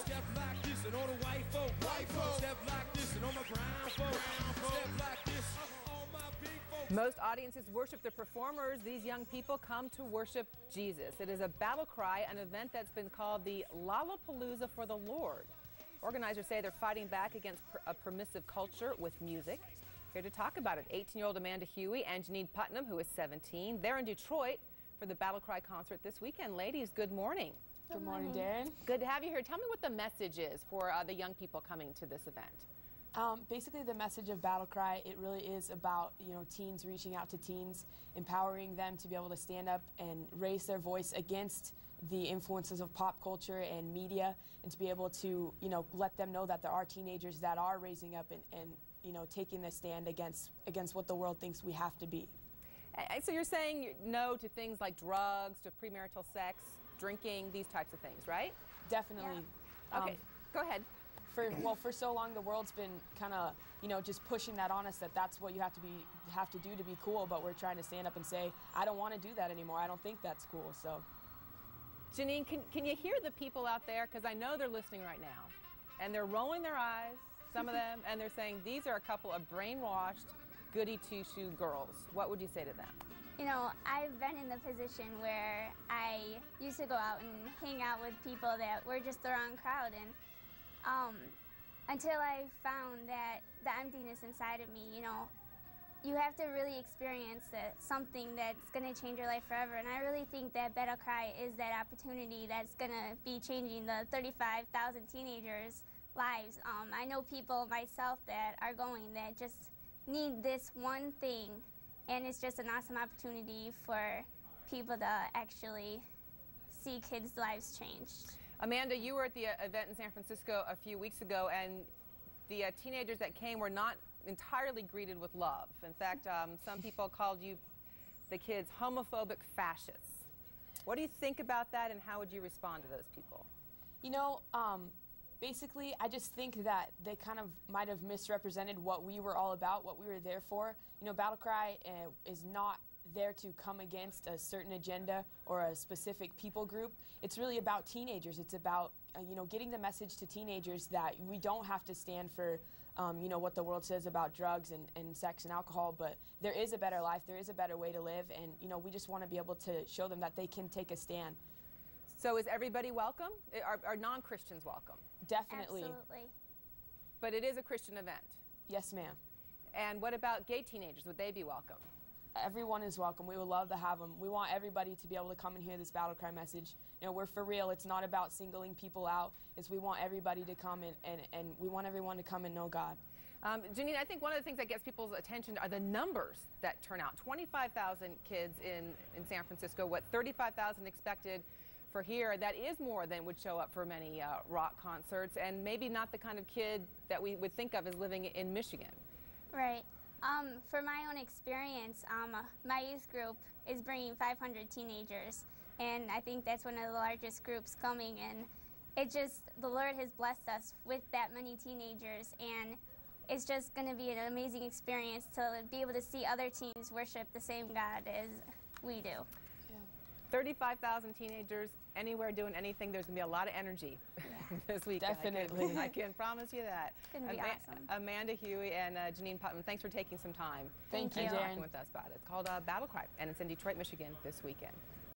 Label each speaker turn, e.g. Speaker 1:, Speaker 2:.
Speaker 1: Step like this and all the white folk. Step like this and all my brown folk. Step like this, all my big folks.
Speaker 2: Most audiences worship the performers. These young people come to worship Jesus. It is a battle cry, an event that's been called the Lollapalooza for the Lord. Organizers say they're fighting back against a permissive culture with music. Here to talk about it, 18-year-old Amanda Huey and Janine Putnam, who is 17. They're in Detroit for the Battle Cry concert this weekend. Ladies, good morning.
Speaker 3: Good morning, Darren.
Speaker 2: Good to have you here. Tell me what the message is for the young people coming to this event.
Speaker 3: Basically, the message of Battle Cry, it really is about, teens reaching out to teens, empowering them to be able to stand up and raise their voice against the influences of pop culture and media, and to be able to, let them know that there are teenagers that are raising up and taking the stand against what the world thinks we have to be.
Speaker 2: So you're saying no to things like drugs, to premarital sex, drinking, these types of things, right?
Speaker 3: Definitely.
Speaker 2: Yeah. Okay, go ahead.
Speaker 3: For so long, the world's been kind of, just pushing that on us, that that's what you have to do to be cool. But we're trying to stand up and say, I don't want to do that anymore. I don't think that's cool. So,
Speaker 2: Janine, can you hear the people out there? Because I know they're listening right now, and they're rolling their eyes, some of them, and they're saying these are a couple of brainwashed, goody two-shoe girls. What would you say to them?
Speaker 4: I've been in the position where I used to go out and hang out with people that were just the wrong crowd, and until I found that the emptiness inside of me, you have to really experience something that's going to change your life forever. And I really think that Battle Cry is that opportunity that's going to be changing the 35,000 teenagers' lives. I know people myself that are going that just need this one thing, and it's just an awesome opportunity for people to actually see kids' lives changed.
Speaker 2: Amanda, you were at the event in San Francisco a few weeks ago, and the teenagers that came were not entirely greeted with love. In fact, some people called the kids homophobic fascists. What do you think about that, and how would you respond to those people?
Speaker 3: Basically, I just think that they kind of might have misrepresented what we were all about, what we were there for. Battle Cry is not there to come against a certain agenda or a specific people group. It's really about teenagers. It's about getting the message to teenagers that we don't have to stand for what the world says about drugs and sex and alcohol, but there is a better life, there is a better way to live, and we just want to be able to show them that they can take a stand.
Speaker 2: So is everybody welcome? Are non-Christians welcome?
Speaker 3: Definitely.
Speaker 4: Absolutely.
Speaker 2: But it is a Christian event?
Speaker 3: Yes, ma'am.
Speaker 2: And what about gay teenagers? Would they be welcome?
Speaker 3: Everyone is welcome. We would love to have them. We want everybody to be able to come and hear this Battle Cry message. We're for real. It's not about singling people out. We want everybody to come and we want everyone to come and know God.
Speaker 2: Janine, I think one of the things that gets people's attention are the numbers that turn out. 25,000 kids in San Francisco, 35,000 expected for here. That is more than would show up for many rock concerts, and maybe not the kind of kid that we would think of as living in Michigan.
Speaker 4: Right. For my own experience, my youth group is bringing 500 teenagers, and I think that's one of the largest groups coming, and the Lord has blessed us with that many teenagers, and it's just going to be an amazing experience to be able to see other teens worship the same God as we do.
Speaker 2: 35,000 teenagers anywhere doing anything. There's going to be a lot of energy this weekend.
Speaker 3: Definitely.
Speaker 2: I can promise you that.
Speaker 4: It's going to be awesome.
Speaker 2: Amanda Huey and Janine Putnam, thanks for taking some time.
Speaker 3: Thank you,
Speaker 2: and
Speaker 3: Darren.
Speaker 2: talking with us about it. It's called Battle Cry, and it's in Detroit, Michigan this weekend.